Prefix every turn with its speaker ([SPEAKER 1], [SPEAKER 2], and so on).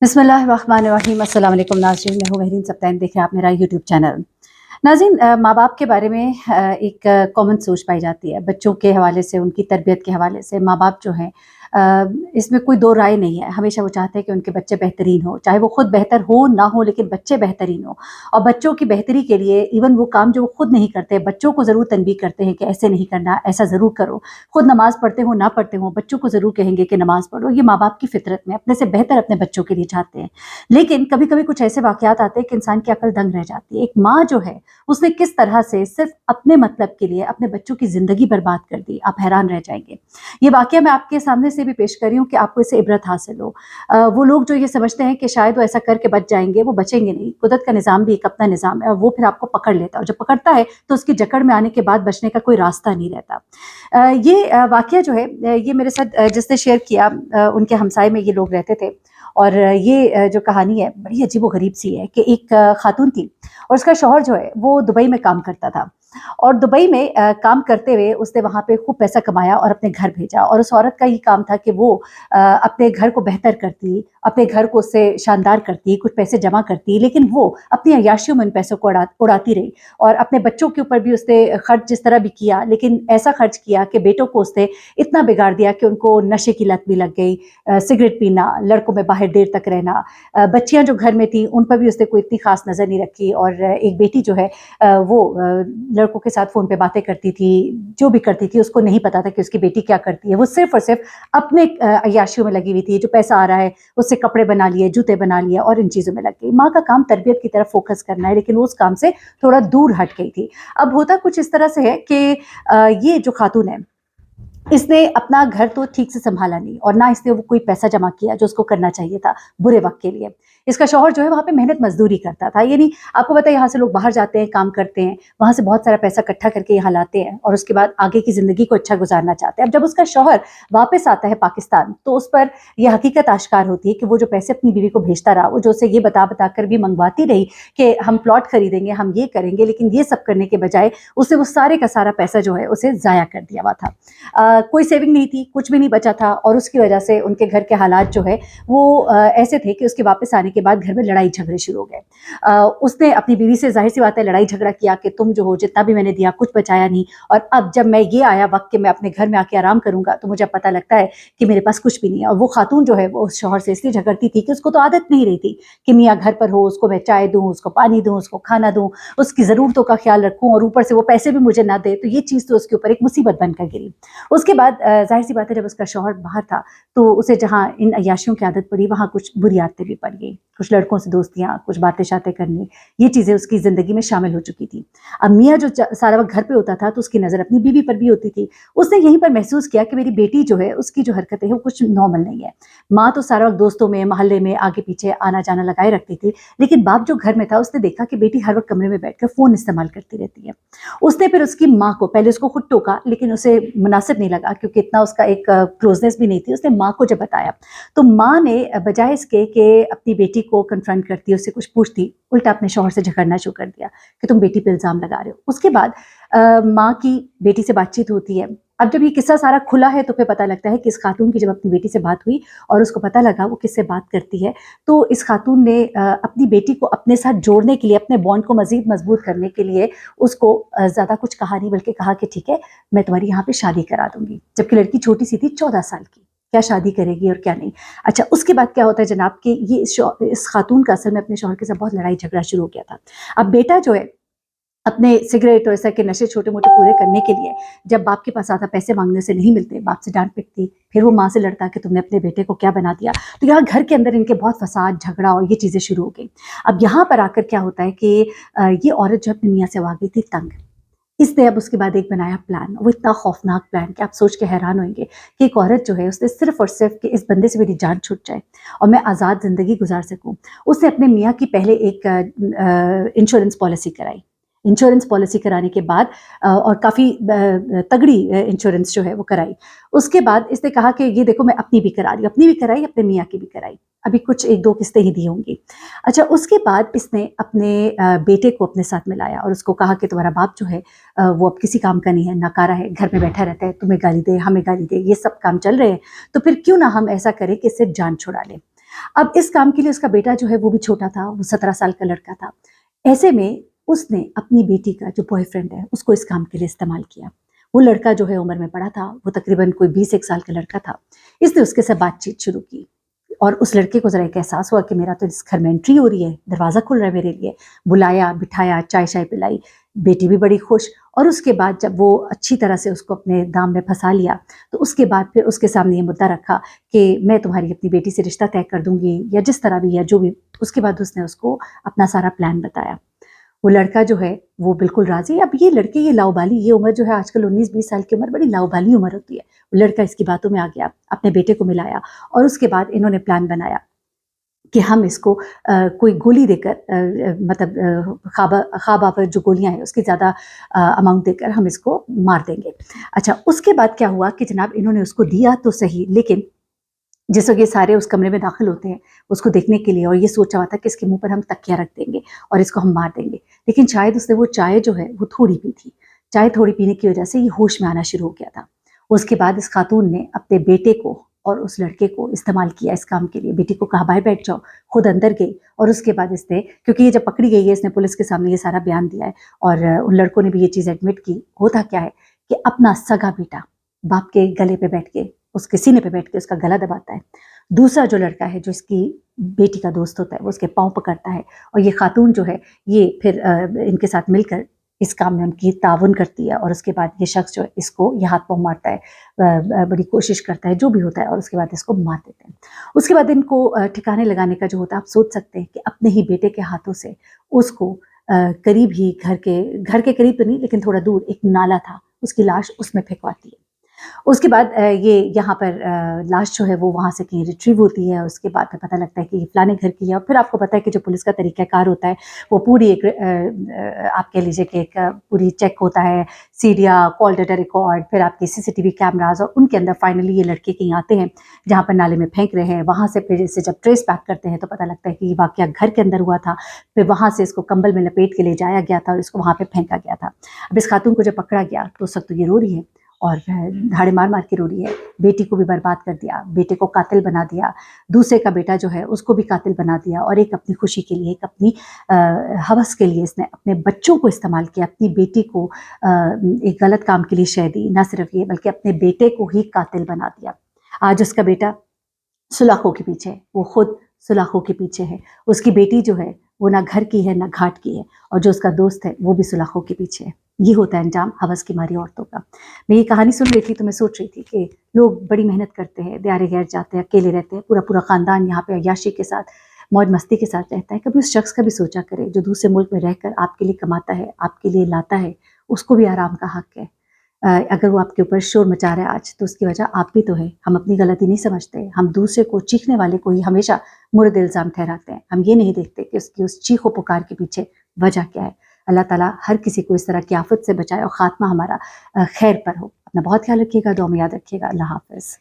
[SPEAKER 1] बिस्मिल्लाहिर्रहमानिर्रहीम। अस्सलाम वालेकुम नाज़रीन, मैं हूँ महरीन सब्ताइन, देख रहे हैं आप मेरा यूट्यूब चैनल। नाज़रीन, माँ बाप के बारे में एक कॉमन सोच पाई जाती है। बच्चों के हवाले से, उनकी तरबियत के हवाले से माँ बाप जो हैं, इसमें कोई दो राय नहीं है। हमेशा वो चाहते हैं कि उनके बच्चे बेहतरीन हो, चाहे वो खुद बेहतर हो ना हो, लेकिन बच्चे बेहतरीन हो। और बच्चों की बेहतरी के लिए इवन वो काम जो वो खुद नहीं करते, बच्चों को ज़रूर तनबीह करते हैं कि ऐसे नहीं करना, ऐसा ज़रूर करो। खुद नमाज़ पढ़ते हो ना पढ़ते हो, बच्चों को ज़रूर कहेंगे कि नमाज़ पढ़ो। ये माँ बाप की फितरत में अपने से बेहतर अपने बच्चों के लिए चाहते हैं। लेकिन कभी कभी कुछ ऐसे वाक़यात आते हैं कि इंसान की अकल दंग रह जाती है। एक माँ जो है, उसने किस तरह से सिर्फ अपने मतलब के लिए अपने बच्चों की ज़िंदगी बर्बाद कर दी, आप हैरान रह जाएंगे। ये वाक़या मैं आपके सामने से भी पेश कर रही हूँ कि आपको इससे इबरत हासिल हो। वो लोग जो ये समझते हैं कि शायद वो ऐसा करके बच जाएंगे, वो बचेंगे नहीं। कुदरत का निज़ाम भी एक अपना निज़ाम है और वो फिर आपको पकड़ लेता है, और जब पकड़ता है तो उसकी जकड़ में आने के बाद बचने का कोई रास्ता नहीं रहता। ये वाक़या जो है, ये मेरे साथ जिसने शेयर किया, उनके हमसाए में ये लोग रहते थे। और ये जो कहानी है बड़ी अजीबो-गरीब सी है कि एक खातून थी और उसका शौहर जो है वो दुबई में काम करता था। और दुबई में काम करते हुए उसने वहाँ पे खूब पैसा कमाया और अपने घर भेजा। और उस औरत का ये काम था कि वो अपने घर को बेहतर करती, अपने घर को उससे शानदार करती, कुछ पैसे जमा करती, लेकिन वो अपनी अय्याशियों में उन पैसों को उड़ाती रही। और अपने बच्चों के ऊपर भी उसने खर्च जिस तरह भी किया, लेकिन ऐसा खर्च किया कि बेटों को उसने इतना बिगाड़ दिया कि उनको नशे की लत भी लग गई, सिगरेट पीना, लड़कों में बाहर देर तक रहना। बच्चियाँ जो घर में थी उन पर भी उसने कोई इतनी खास नज़र नहीं रखी। और एक बेटी जो है, वो लड़कों के साथ फ़ोन पे बातें करती थी, जो भी करती थी उसको नहीं पता था कि उसकी बेटी क्या करती है। वो सिर्फ़ और सिर्फ़ अपने अय्याशियों में लगी हुई थी, जो पैसा आ रहा है उससे कपड़े बना लिए, जूते बना लिए और इन चीज़ों में लग गई। माँ का काम तरबियत की तरफ फ़ोकस करना है, लेकिन वो उस काम से थोड़ा दूर हट गई थी। अब होता कुछ इस तरह से है कि ये जो खातून है, इसने अपना घर तो ठीक से सँभाला नहीं, और ना इसने वो कोई पैसा जमा किया जो उसको करना चाहिए था बुरे वक़्त के लिए। इसका शौहर जो है वहाँ पे मेहनत मज़दूरी करता था। यानी आपको पता है, यहाँ से लोग बाहर जाते हैं, काम करते हैं, वहाँ से बहुत सारा पैसा इकट्ठा करके यहाँ लाते हैं और उसके बाद आगे की ज़िंदगी को अच्छा गुज़ारना चाहते हैं। अब जब उसका शौहर वापस आता है पाकिस्तान, तो उस पर ये हकीकत आश्कार होती है कि वो जो पैसे अपनी बीवी को भेजता रहा, वो जो उसे ये बता कर भी मंगवाती रही कि हम प्लॉट खरीदेंगे, हम ये करेंगे, लेकिन ये सब करने के बजाय उसने वो सारे का सारा पैसा जो है उसे ज़ाया कर दिया हुआ था। कोई सेविंग नहीं थी, कुछ भी नहीं बचा था, और उसकी वजह से उनके घर के हालात जो है वो ऐसे थे कि उसके वापस आने के बाद घर में लड़ाई झगड़े शुरू हो गए। उसने अपनी बीवी से ज़ाहिर सी बात है लड़ाई झगड़ा किया कि तुम जो हो, जितना भी मैंने दिया कुछ बचाया नहीं, और अब जब मैं ये आया वक्त कि मैं अपने घर में आके आराम करूंगा, तो मुझे पता लगता है कि मेरे पास कुछ भी नहीं है। और वो खातून जो है वो उस शौहर से इसलिए झगड़ती थी कि उसको तो आदत नहीं रही थी कि मियाँ घर पर हो, उसको मैं चाय दूँ, उसको पानी दूँ, उसको खाना दूँ, उसकी ज़रूरतों का ख्याल रखूँ, और ऊपर से वो पैसे भी मुझे ना दे। तो ये चीज़ तो उसके ऊपर एक मुसीबत बनकर गिरी। उसके बाद ज़ाहिर सी बात है, जब उसका शौहर बाहर था तो उसे जहाँ इन अय्याशियों की आदत पड़ी, वहाँ कुछ बुरी आदतें भी पड़ गई। कुछ लड़कों से दोस्तियाँ, कुछ बातें-शातें करनी, ये चीज़ें उसकी ज़िंदगी में शामिल हो चुकी थी। अब मियाँ जो सारा वक़्त घर पे होता था, तो उसकी नज़र अपनी बीवी पर भी होती थी। उसने यहीं पर महसूस किया कि मेरी बेटी जो है, उसकी जो हरकतें हैं वो कुछ नॉर्मल नहीं है। माँ तो सारा वक़्त दोस्तों में, मोहल्ले में आगे-पीछे आना-जाना लगाए रखती थी, लेकिन बाप जो घर में था उसने देखा कि बेटी हर वक़्त कमरे में बैठकर फ़ोन इस्तेमाल करती रहती है। उसने फिर उसकी माँ को, पहले उसको खुद टोका, लेकिन उसे मुनासिब नहीं लगा क्योंकि इतना उसका एक क्लोजनेस भी नहीं थी। उसने माँ को जब बताया, तो माँ ने बजाय इसके कि अपनी बेटी को कन्फ्रंट करती, उससे कुछ पूछती, उल्टा अपने शौहर से झगड़ना शुरू कर दिया कि तुम बेटी पे इल्ज़ाम लगा रहे हो। उसके बाद माँ की बेटी से बातचीत होती है। अब जब ये किस्सा सारा खुला है तो फिर पता लगता है कि इस खातून की जब अपनी बेटी से बात हुई और उसको पता लगा वो किससे बात करती है, तो इस खातून ने अपनी बेटी को अपने साथ जोड़ने के लिए, अपने बॉन्ड को मज़ीद मज़बूत करने के लिए उसको ज़्यादा कुछ कहा नहीं, बल्कि कहा कि ठीक है, मैं तुम्हारी यहाँ पे शादी करा दूँगी। जबकि लड़की छोटी सी थी, 14 साल की। क्या शादी करेगी और क्या नहीं। अच्छा, उसके बाद क्या होता है जनाब कि ये इस खातून का असल में अपने शौहर के साथ बहुत लड़ाई झगड़ा शुरू हो गया था। अब बेटा जो है, अपने सिगरेट और इस तरह के नशे छोटे-मोटे पूरे करने के लिए जब बाप के पास आता, पैसे माँगने से नहीं मिलते, बाप से डाँट पिटती, फिर वो माँ से लड़ता कि तुमने अपने बेटे को क्या बना दिया। तो यहाँ घर के अंदर इनके बहुत फसाद, झगड़ा और ये चीज़ें शुरू हो गई। अब यहाँ पर आकर क्या होता है कि ये औरत जो अपनी मियाँ से अब आ गई थी तंग। इसने अब उसके बाद एक बनाया प्लान, वो इतना खौफनाक प्लान कि आप सोच के हैरान होंगे कि एक औरत जो है उसने सिर्फ़ और सिर्फ़ कि इस बंदे से मेरी जान छूट जाए और मैं आज़ाद ज़िंदगी गुज़ार सकूँ, उसने अपने मियाँ की पहले एक इंश्योरेंस पॉलिसी कराई। इंश्योरेंस पॉलिसी कराने के बाद और काफ़ी तगड़ी इंश्योरेंस जो है वो कराई। उसके बाद इसने कहा कि ये देखो मैं अपनी भी करा रही हूँ, अपनी भी कराई, अपने मियाँ की भी कराई। अभी कुछ 1-2 किस्तें ही दी होंगी। अच्छा, उसके बाद इसने अपने बेटे को अपने साथ मिलाया और उसको कहा कि तुम्हारा बाप जो है वो अब किसी काम का नहीं है, नाकारा है, घर में बैठा रहता है, तुम्हें गाली दे, हमें गाली दे, ये सब काम चल रहे हैं, तो फिर क्यों ना हम ऐसा करें कि इससे जान छुड़ा लें। अब इस काम के लिए उसका बेटा जो है वो भी छोटा था, वो 17 साल का लड़का था। ऐसे में उसने अपनी बेटी का जो बॉयफ्रेंड है उसको इस काम के लिए इस्तेमाल किया। वो लड़का जो है उम्र में बड़ा था, वो तकरीबन कोई 20 साल का लड़का था। इसने उसके साथ बातचीत शुरू की और उस लड़के को ज़रा एक एहसास हुआ कि मेरा तो इस घर में एंट्री हो रही है, दरवाज़ा खुल रहा है मेरे लिए। बुलाया, बिठाया, चाय-शाय पिलाई, बेटी भी बड़ी खुश। और उसके बाद जब वो अच्छी तरह से उसको अपने दाम में फँसा लिया, तो उसके बाद फिर उसके सामने ये मुद्दा रखा कि मैं तुम्हारी अपनी बेटी से रिश्ता तय कर दूँगी या जिस तरह भी या जो भी। उसके बाद उसने उसको अपना सारा प्लान बताया। वो लड़का जो है वो बिल्कुल राज़ी। अब ये लड़के ये लाउबाली, ये उम्र जो है आजकल 19-20 साल की उम्र बड़ी लाउबाली उम्र होती है। वो लड़का इसकी बातों में आ गया, अपने बेटे को मिलाया और उसके बाद इन्होंने प्लान बनाया कि हम इसको कोई गोली देकर मतलब ख़्वाब आवर जो गोलियाँ हैं उसकी ज़्यादा अमाउंट देकर हम इसको मार देंगे। अच्छा, उसके बाद क्या हुआ कि जनाब इन्होंने उसको दिया तो सही, लेकिन जिस वक़्त ये सारे उस कमरे में दाखिल होते हैं उसको देखने के लिए और ये सोचा हुआ था कि इसके मुँह पर हम तकिया रख देंगे और इसको हम मार देंगे। लेकिन शायद उसने वो चाय जो है वो थोड़ी पी थी। चाय थोड़ी पीने की वज़ह से ये होश में आना शुरू हो गया था। उसके बाद इस खातून ने अपने बेटे को और उस लड़के को इस्तेमाल किया इस काम के लिए। बेटी को कहा बाहर बैठ जाओ, खुद अंदर गई और उसके बाद इसने, क्योंकि ये जब पकड़ी गई है इसने पुलिस के सामने ये सारा बयान दिया है और उन लड़कों ने भी ये चीज़ एडमिट की। होता क्या है कि अपना सगा बेटा बाप के गले पे बैठ के, उसके सीने पे बैठ के उसका गला दबाता है। दूसरा जो लड़का है जो इसकी बेटी का दोस्त होता है वो उसके पाँव पकड़ता है और ये खातून जो है ये फिर इनके साथ मिलकर इस काम में उनकी ताउन करती है और उसके बाद ये शख्स जो है इसको ये हाथ पाँव मारता है, बड़ी कोशिश करता है जो भी होता है और उसके बाद इसको मार देते हैं। उसके बाद इनको ठिकाने लगाने का जो होता है, आप सोच सकते हैं कि अपने ही बेटे के हाथों से उसको करीब ही घर के करीब तो नहीं लेकिन थोड़ा दूर एक नाला था, उसकी लाश उसमें फेंकवाती है। उसके बाद ये यहाँ पर लाश जो है वो वहाँ से कहीं रिट्रीव होती है। उसके बाद फिर पता लगता है कि ये फलाने घर की है और फिर आपको पता है कि जो पुलिस का तरीक़ाकार होता है वो पूरी एक आप कह लीजिए कि एक पूरी चेक होता है, सीडिया, कॉल डाटा रिकॉर्ड, फिर आपके सीसीटीवी कैमराज़ और उनके अंदर फाइनली ये लड़के कहीं आते हैं जहाँ पर नाले में फेंक रहे हैं। वहाँ से फिर इसे जब ट्रेस बैक करते हैं तो पता लगता है कि ये वाक़या घर के अंदर हुआ था। फिर वहाँ से इसको कंबल में लपेट के ले जाया गया था और इसको वहाँ पे फेंका गया था। अब इस खातून को जब पकड़ा गया तो उस वक़्त तो ये रो रही है और धाड़े मार-मार के रो रही है। बेटी को भी बर्बाद कर दिया, बेटे को कातिल बना दिया, दूसरे का बेटा जो है उसको भी कातिल बना दिया और एक अपनी खुशी के लिए, एक अपनी हवस के लिए इसने अपने बच्चों को इस्तेमाल किया, अपनी बेटी को एक गलत काम के लिए शह दी। ना सिर्फ ये बल्कि अपने बेटे को ही कातिल बना दिया। आज उसका बेटा सुलाखों के पीछे है, वो खुद सुलाखों के पीछे है। उसकी बेटी जो है वो ना घर की है ना घाट की है और जो उसका दोस्त है वो भी सुलाखों के पीछे है। ये होता है अंजाम हवस की मारी औरतों का। मैं ये कहानी सुन रही थी तो मैं सोच रही थी कि लोग बड़ी मेहनत करते हैं, दिहाड़ी गैर जाते हैं, अकेले रहते हैं, पूरा ख़ानदान यहाँ पे अय्याशी के साथ, मौज-मस्ती के साथ रहता है। कभी उस शख्स का भी सोचा करें जो दूसरे मुल्क में रहकर आपके लिए कमाता है, आपके लिए लाता है, उसको भी आराम का हक है। अगर वो आपके ऊपर शोर मचा रहा है आज तो उसकी वजह आप भी तो है। हम अपनी गलती नहीं समझते, हम दूसरे को, चीखने वाले को ही हमेशा मुर्द इल्ज़ाम ठहराते हैं। हम ये नहीं देखते कि उसकी उस चीखो पुकार के पीछे वजह क्या है। अल्लाह ताला हर किसी को इस तरह की आफ़त से बचाए और ख़ात्मा हमारा खैर पर हो। अपना बहुत ख्याल रखिएगा, दुआ में याद रखिएगा। अल्लाह हाफ़िज़।